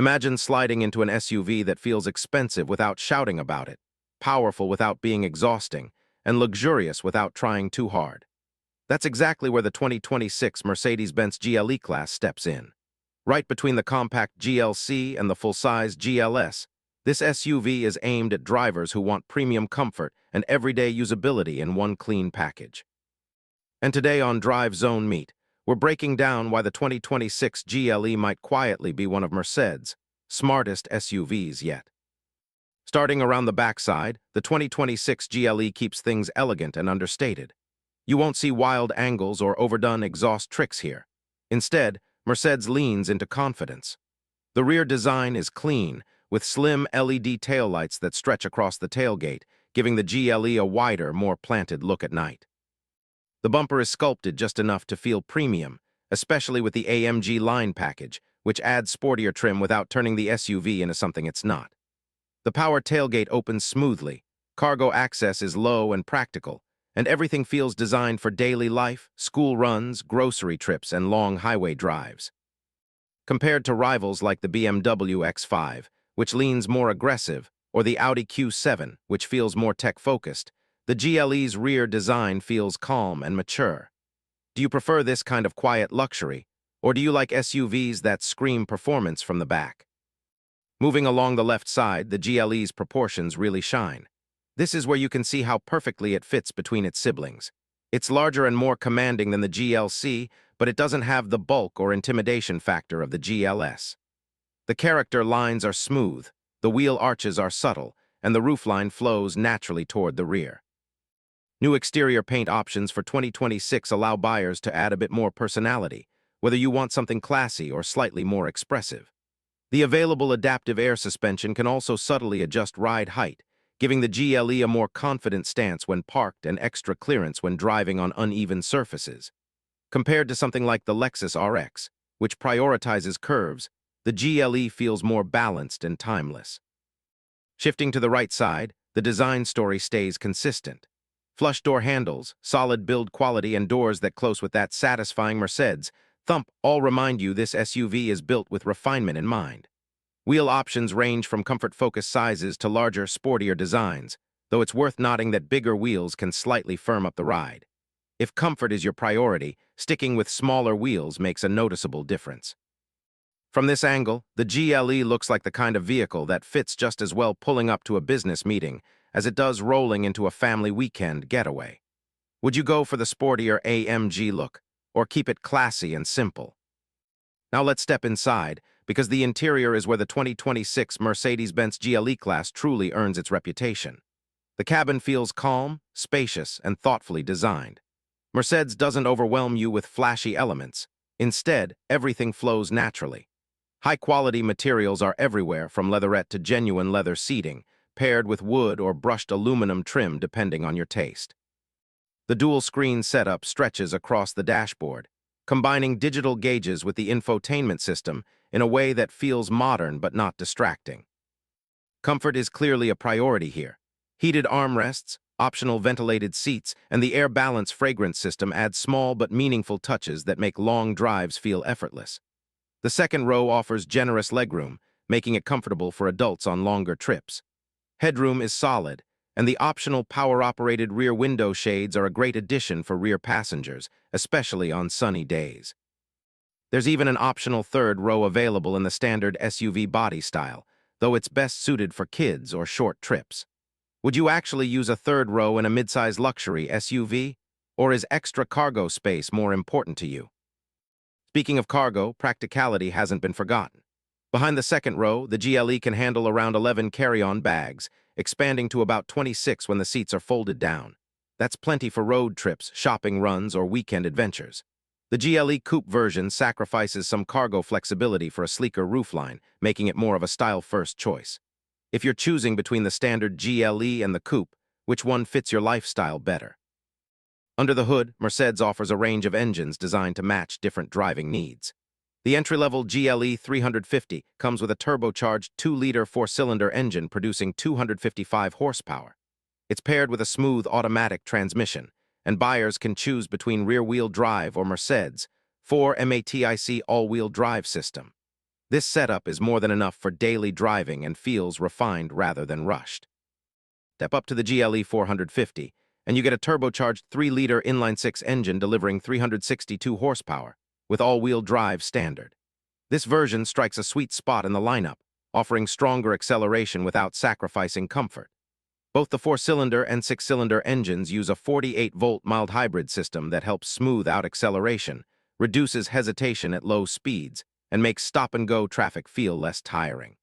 Imagine sliding into an SUV that feels expensive without shouting about it, powerful without being exhausting, and luxurious without trying too hard. That's exactly where the 2026 Mercedes-Benz GLE-Class steps in. Right between the compact GLC and the full-size GLS, this SUV is aimed at drivers who want premium comfort and everyday usability in one clean package. And today on Drive Zone Mete, we're breaking down why the 2026 GLE might quietly be one of Mercedes' smartest SUVs yet. Starting around the backside, the 2026 GLE keeps things elegant and understated. You won't see wild angles or overdone exhaust tricks here. Instead, Mercedes leans into confidence. The rear design is clean, with slim LED taillights that stretch across the tailgate, giving the GLE a wider, more planted look at night. The bumper is sculpted just enough to feel premium, especially with the AMG line package, which adds sportier trim without turning the SUV into something it's not. The power tailgate opens smoothly, cargo access is low and practical, and everything feels designed for daily life, school runs, grocery trips, and long highway drives. Compared to rivals like the BMW X5, which leans more aggressive, or the Audi Q7, which feels more tech-focused, the GLE's rear design feels calm and mature. Do you prefer this kind of quiet luxury, or do you like SUVs that scream performance from the back? Moving along the left side, the GLE's proportions really shine. This is where you can see how perfectly it fits between its siblings. It's larger and more commanding than the GLC, but it doesn't have the bulk or intimidation factor of the GLS. The character lines are smooth, the wheel arches are subtle, and the roofline flows naturally toward the rear. New exterior paint options for 2026 allow buyers to add a bit more personality, whether you want something classy or slightly more expressive. The available adaptive air suspension can also subtly adjust ride height, giving the GLE a more confident stance when parked and extra clearance when driving on uneven surfaces. Compared to something like the Lexus RX, which prioritizes curves, the GLE feels more balanced and timeless. Shifting to the right side, the design story stays consistent. Flush door handles, solid build quality, and doors that close with that satisfying Mercedes thump all remind you this SUV is built with refinement in mind. Wheel options range from comfort-focused sizes to larger, sportier designs, though it's worth noting that bigger wheels can slightly firm up the ride. If comfort is your priority, sticking with smaller wheels makes a noticeable difference. From this angle, the GLE looks like the kind of vehicle that fits just as well pulling up to a business meeting as it does rolling into a family weekend getaway. Would you go for the sportier AMG look, or keep it classy and simple? Now let's step inside, because the interior is where the 2026 Mercedes-Benz GLE-Class truly earns its reputation. The cabin feels calm, spacious, and thoughtfully designed. Mercedes doesn't overwhelm you with flashy elements. Instead, everything flows naturally. High-quality materials are everywhere, from leatherette to genuine leather seating, paired with wood or brushed aluminum trim depending on your taste. The dual-screen setup stretches across the dashboard, combining digital gauges with the infotainment system in a way that feels modern but not distracting. Comfort is clearly a priority here. Heated armrests, optional ventilated seats, and the air balance fragrance system add small but meaningful touches that make long drives feel effortless. The second row offers generous legroom, making it comfortable for adults on longer trips. Headroom is solid, and the optional power-operated rear window shades are a great addition for rear passengers, especially on sunny days. There's even an optional third row available in the standard SUV body style, though it's best suited for kids or short trips. Would you actually use a third row in a midsize luxury SUV, or is extra cargo space more important to you? Speaking of cargo, practicality hasn't been forgotten. Behind the second row, the GLE can handle around 11 carry-on bags, expanding to about 26 when the seats are folded down. That's plenty for road trips, shopping runs, or weekend adventures. The GLE Coupe version sacrifices some cargo flexibility for a sleeker roofline, making it more of a style-first choice. If you're choosing between the standard GLE and the Coupe, which one fits your lifestyle better? Under the hood, Mercedes offers a range of engines designed to match different driving needs. The entry-level GLE 350 comes with a turbocharged 2-liter 4-cylinder engine producing 255 horsepower. It's paired with a smooth automatic transmission, and buyers can choose between rear-wheel drive or Mercedes' 4MATIC all-wheel drive system. This setup is more than enough for daily driving and feels refined rather than rushed. Step up to the GLE 450, and you get a turbocharged 3-liter inline-6 engine delivering 362 horsepower, with all-wheel drive standard. This version strikes a sweet spot in the lineup, offering stronger acceleration without sacrificing comfort. Both the 4-cylinder and 6-cylinder engines use a 48-volt mild hybrid system that helps smooth out acceleration, reduces hesitation at low speeds, and makes stop-and-go traffic feel less tiring.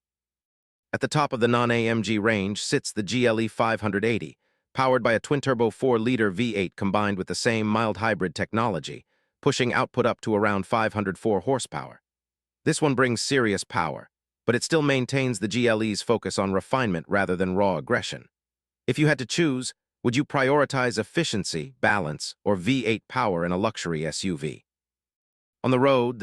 At the top of the non-AMG range sits the GLE 580, powered by a twin-turbo 4-liter V8 combined with the same mild hybrid technology, pushing output up to around 504 horsepower. This one brings serious power, but it still maintains the GLE's focus on refinement rather than raw aggression. If you had to choose, would you prioritize efficiency, balance, or V8 power in a luxury SUV? On the road,